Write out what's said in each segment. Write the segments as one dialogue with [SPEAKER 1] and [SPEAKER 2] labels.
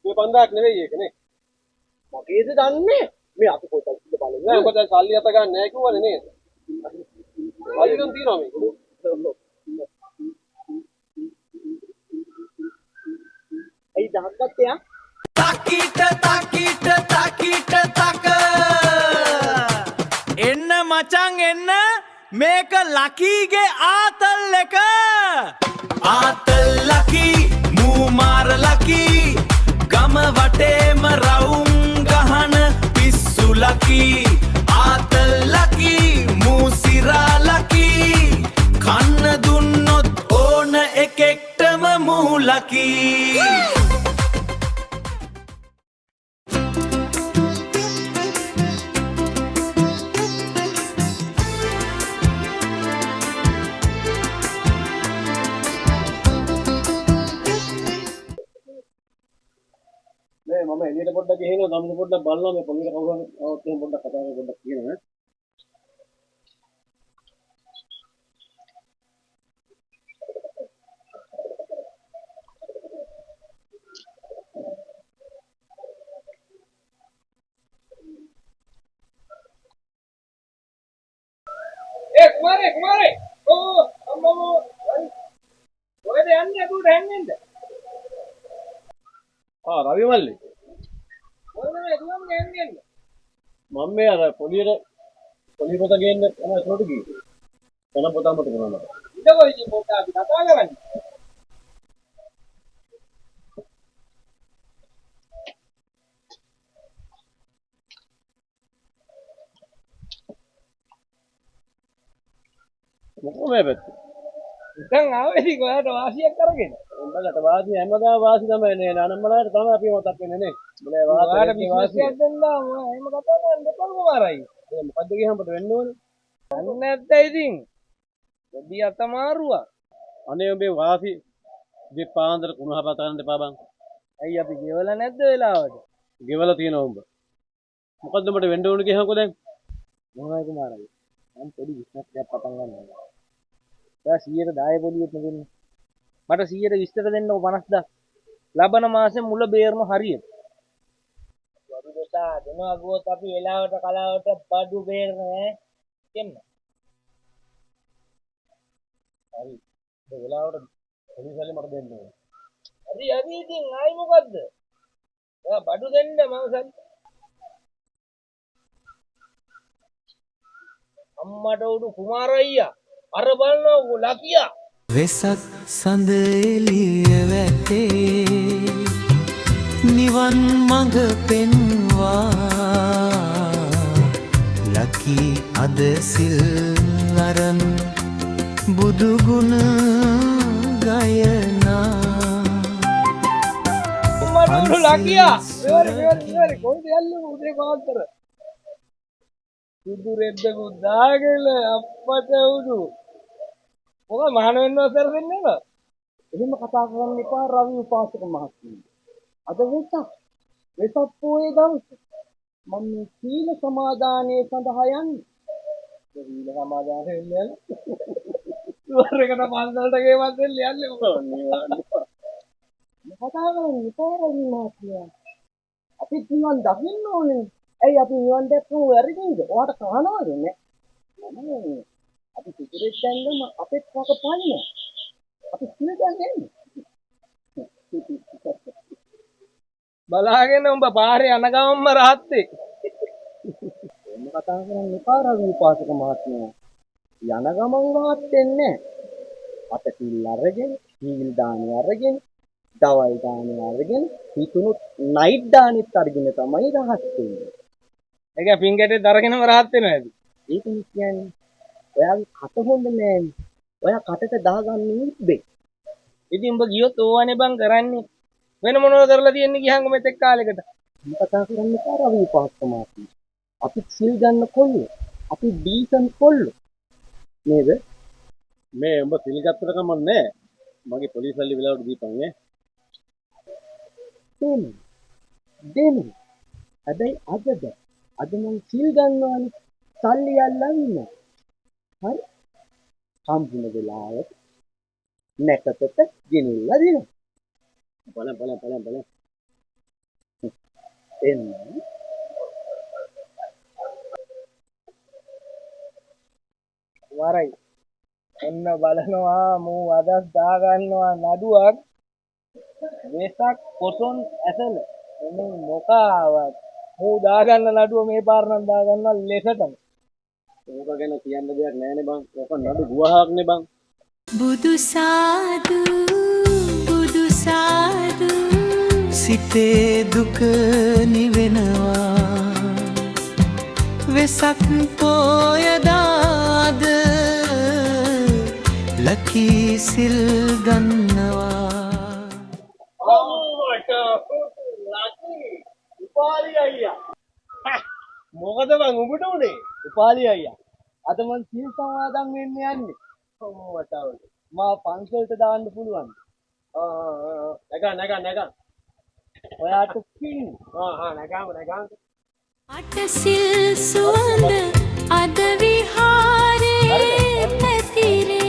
[SPEAKER 1] මේ 5000ක් නෙවෙයි ඒක නේ.
[SPEAKER 2] මගේද දන්නේ මේ අපි පොතක් ඉඳ බලන්න
[SPEAKER 1] නෑ ඔබ දැන් සල්ලි අත ගන්න නෑ කිව්වනේ නේද? සල්ලි නම් තියෙනවා මේක.
[SPEAKER 2] ඇයි දහක් ගත්තේ
[SPEAKER 3] තකිට තකිට තකිට තක එන්න මචං එන්න මේක ලකීගේ ආතල් එක ආතල් ලකී මූමාර ලකී ගම වටේම රවුම් ගහන පිස්සු ලකී ආතල් ලකී මූසිරා ලකී කන්න දුන්නොත් ඕන එකෙක්ටම මූ ලකී
[SPEAKER 1] මම එළියට පොඩ්ඩක් ගිහිනවා ගමන පොඩ්ඩක් බලනවා මේ පොලිසිය කවුරු හරි આવොත් එහෙනම් පොඩ්ඩක් කතා කරලා පොඩ්ඩක් කියනවා කුමාරේ ඕ අම්මෝ ඔයද යන්නේ අදුට හැංගෙන්ද රවි මල්ලි මොනවද දුවන්නේ හැංගෙන්න මම මේ අර පොලියට පොලිය පොත ගේන්න තමයි ඒකට ගියේ එන පොත අමතක කරනවා මට ඉතකෝ ඉතින් පොත අපි කතා කරන්නේ මොකෝ මේ පැත්තේ දැන් ආවේ ඉතින් ඔයාලට වාසියක් කරගෙන උඹලට වාසිය හැමදාම වාසි තමයි නේ නනම්මලාට තමයි අපි මොකක් වෙන්නේ නේ උඹලා වාසියට විශ්වාසයක් දෙන්නා එහෙම කතා කරන්න දෙපා කුමාරයි ඒ මොකද්ද කියහමද වෙන්න ඕනේ අන්න නැත්නම් ඉතින් දෙඩි අතමාරුවා අනේ උඹේ වාසි දෙපාන්දර කුණහපත කරන්න දෙපා බං ඇයි අපි ගෙවලා නැද්ද වෙලාවට ගෙවලා තියෙනවා උඹ මොකද්ද උඹට වෙන්න ඕනේ කියහමකෝ දැන් මොනවයි කුමාරයි මම පොඩි බිස්නස් එකක් පටන් ගන්නවා ඔයා 100ට 10 පොලියෙත් නෙවෙන්නේ මට 100ට 20ට දෙන්නකො 50000 ලබන මාසේ මුල බේරම හරියට බඩු දෙසා දෙනවා ගියොත් අපි වෙලාවට කලාවට බඩු බේරන්නේ කෙන්න හරි ඒ වෙලාවට පොලිසියලි මට දෙන්න ඕනේ හරි ඉතින් ආයි මොකද්ද ඔයා බඩු දෙන්න මම සල්ලි අම්මට උඩු කුමාර අයියා අර බලනකො ලකියා
[SPEAKER 3] වෙසක් සඳ එළිය වැටේ නිවන් මඟ පෙන්වා ලකී අද සිල් අරන් බුදු ගුණ ගයනා
[SPEAKER 1] අම්මට උඩු ලකියා මෙවර කොහෙද යන්නේ උදේ පාන්දර සුදු රෙද්දකුත් දාගෙන අප්පට උඩු මොකද මහාන වෙන්නව සර් දෙන්නේ නේද?
[SPEAKER 2] එහෙම කතා කරන්න එපා රවි උපාසක මහත්මයා. අද වෙසක් පොයේ දවසේ මම මේ සීල සමාදානයේ සඳහා යන්නේ.
[SPEAKER 1] සීල සමාදාන වෙන්නේ ඉවරකට පන්සලට ගෙවන්න යන්නේ මොකද?
[SPEAKER 2] කතා කරන්න එපා රවි මහත්මයා. අපි නිවන් දකින්න ඕනේ. ඇයි අපි නිවන් දැක්කම වැරදිද? ඔයාට කහනවද නේ? අපි සිගරට් දැන්නම අපෙත් වක පන්නේ. අපි සීල ගන්නේ.
[SPEAKER 1] බලාගෙන උඹ පාරේ යන ගමන්ම රහත්තේ.
[SPEAKER 2] එහෙම කතා කරන්න එපා රවි උපාසක මහත්මයා. යන ගමන් රහත් වෙන්නේ නැහැ. අත සිල් අරගෙන, සීල් දානි අරගෙන, දවල් දානි අරගෙන, හිතුණුත් නයිට් දානිත් අරගෙන තමයි රහත් වෙන්නේ.
[SPEAKER 1] ඒක පින්කැටේ දරගෙනම රහත් වෙනවා ඇති.
[SPEAKER 2] ඒක කියන්නේ ඔයාගේ කට හොඳ නෑනේ. ඔයා කටට දාගන්නේ ඉබ්බේ.
[SPEAKER 1] ඉතින් උඹ ගියොත් ඕවනේ බං කරන්නේ. වෙන මොනවද කරලා තියෙන්නේ ගියහම මෙතෙක් කාලෙකට.
[SPEAKER 2] මේ කතා කරන්න එපා රවි උපාසක මහත්මයා. අපි සිල් ගන්න කොල්ලෝ. අපි ඩීසන් කොල්ලෝ. නේද?
[SPEAKER 1] මේ උඹ සිල් ගත්තට කමන්නේ. මගේ පොලිස් සල්ලි වෙලාවට දීපන් නේ.
[SPEAKER 2] දෙන්න. හැබැයි අද මං සිල් ගන්නවානේ. සල්ලි යල්ලන්නේ. හරි හම්බුන වෙලාවට නැකතට ගෙනිල්ලා දෙනවා
[SPEAKER 1] බලන්න
[SPEAKER 2] එන්න.
[SPEAKER 1] වරයි. ඔන්න බලනවා මූ අදස් දාගන්නවා නඩුවක් වෙසක් පොසොන් ඇසල එනම් මොකාවත් මූ දාගන්න නඩුව මේ පාර නම් දාගන්නවා ලෙසටම.
[SPEAKER 2] ඕක ගැන කියන්න දෙයක් නෑනේ බං. ඕක නඩු ගුවහක්නේ බං.
[SPEAKER 3] බුදු සාදු බුදු සාදු සිතේ දුක නිවෙනවා වෙසක් පෝයදාද ලකී සිල් ගන්නවා
[SPEAKER 1] උපාලි අයියා. මොකද බං උඹට උනේ? උපාලි අයියා. අද මං සීල් සමාදන් වෙන්න යන්නේ. මට මා පන්සලට දාන්න පුළුවන්. නැගා. ඔයාට පින්. නැගාම.
[SPEAKER 4] අටසිල් සුවඳ අද විහාරේ පැතිරේ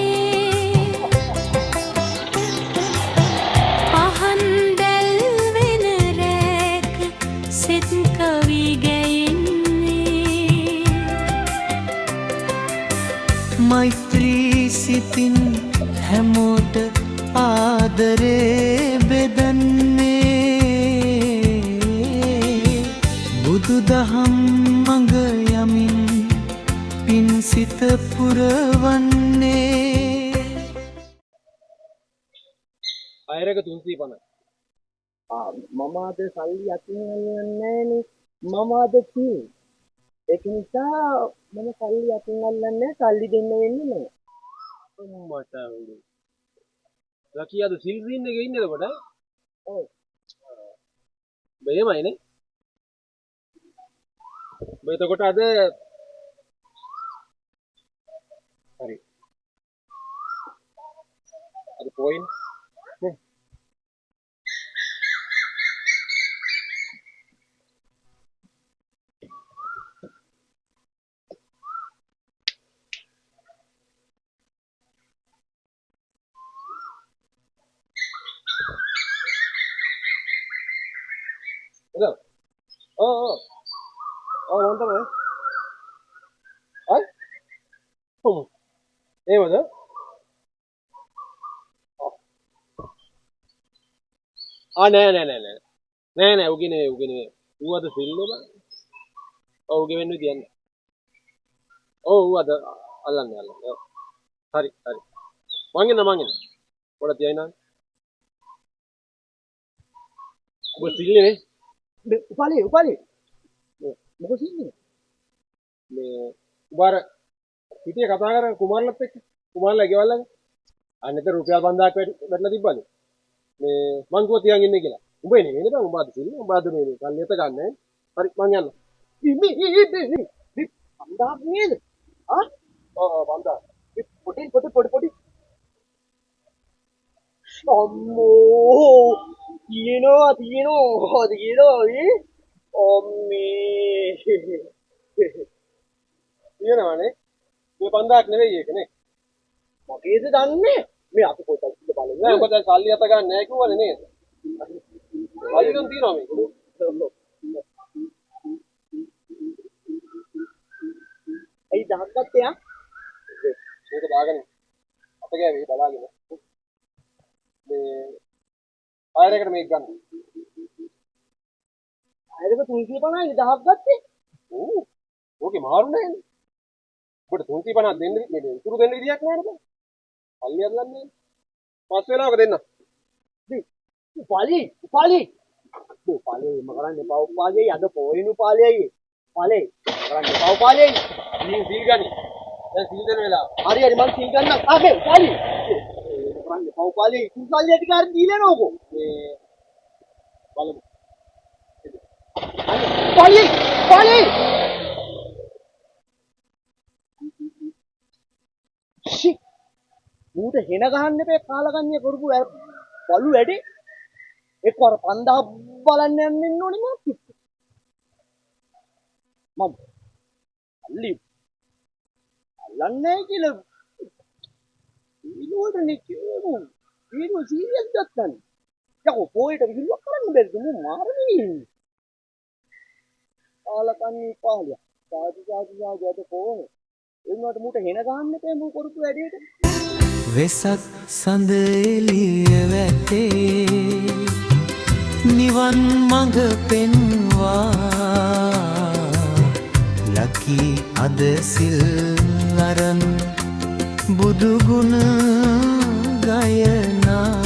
[SPEAKER 4] පහන් දැල් වෙන රැක සෙත් කවි ගැයෙන්නේ
[SPEAKER 3] මෛත්‍රී සිතින් හැමෝට ආදරේ බෙදන්නේ බුදු දහම් මඟ යමින් පින් සිත පුරවන්නේ
[SPEAKER 1] අයරක 350.
[SPEAKER 2] මම අද සල්ලි අතින් අල්ලන්නේ නෑනේ. මම අද කී. ඒක නිසා මම සල්ලි අතින් අල්ලන්නේ සල්ලි දෙන්න වෙන්නේ නෑ.
[SPEAKER 1] මට උඩු. ලකී අද සිල් සීන් එකේ ඉන්නේද කොට?
[SPEAKER 2] ඔව්.
[SPEAKER 1] බෙහෙමයිනේ. එතකොට අද හරි. අද පොයින්ට් එද? ඔව් මම තමයි. අය? එහෙමද? නෑ උගේ නෙවෙයි. ඌ අද සිල්නේ බං. ඔව් උගේ වෙන්න තියන්නේ. ඔව් ඌ අද අල්ලන්නේ. ඔව්. හරි. මං එන්න. පොඩ තියයි නා. ඔබ සිල්නේ නේ?
[SPEAKER 2] උපාලි. මොකද සින්නේ?
[SPEAKER 1] මේ උබාර හිටිය කතා කර කුමාරලත් එක්ක කුමාරලා ගෙවල්ලා අන්නතර රුපියල් 5000ක් වැටලා තිබ්බද මේ මං කිව්වා තියන් ඉන්නේ කියලා උඹ එන්නේ නේද බං උඹ අද සිල්නේ උඹ අද මේ කල්ලියත ගන්න හරි මං යන්න
[SPEAKER 2] මේ 5000ක් නේද?
[SPEAKER 1] ඔව් 5000
[SPEAKER 2] පොඩි අම්මෝ තියෙනවා නේ අම්මේ
[SPEAKER 1] තියෙනවනේ මේ 5000ක් නෙවෙයි ඒක නේ
[SPEAKER 2] මගේද දන්නේ මේ අපි පොතක් බලමු
[SPEAKER 1] නෑ උඹ දැන් සල්ලි අත ගන්න නෑ කිව්වනේ නේද වලිගම් තියෙනවා මේක
[SPEAKER 2] ඇයි දහක් ගත්තේ
[SPEAKER 1] මේක දාගෙන අත ගෑවේ බලාගෙන මේ ආයෙකට මේක ගන්න
[SPEAKER 2] අයරක 350යි දහක් ගත්තේ
[SPEAKER 1] ඕකේ මාරු නෑනේ ඔබට 350 දෙන්න මේ උතුරු දෙන්න විදියක් නෑනේ බං සල්ලි අල්ලන්නේ පස් වෙලාවක දෙන්න
[SPEAKER 2] උපාලි මම කරන්නේ එපා උපාලි අද පොයින් උපාලි කරන්නේ එපා උපාලි
[SPEAKER 1] සීල් ගනි දැන් සීල් දෙන වෙලාව
[SPEAKER 2] හරි මම සීල් ගන්නම් ආගේ උපාලි කරන්නේ එපා උපාලි සල්ලි අධිකාරි දීලා නෝකෝ
[SPEAKER 1] මේ බලමු
[SPEAKER 2] උපාලි ඌට හෙන ගහන්න එපේ කාලකන්‍ය කරපු බලු වැඩි එක්වර 5000 බලන්න යන්න ඕනේ මම අල්ලි අල්ලන්නේ කියලා ඊළඟට නිකෝ ඊළඟ සීරියස් ගත්තා යකෝ පොයිට විහිළුවක් කරන්න බැරිද මම මාරනේ කාලකන්ණි පාලිය. සාදු අද කොහොමද? එන්නට මුට හෙන ගහන්න එපා මු කරපු වැඩේට.
[SPEAKER 3] වෙසක් සඳ එළිය වැටේ නිවන් මඟ පෙන්වා ලකී අද සිල් අරන් බුදු ගුණ ගයනා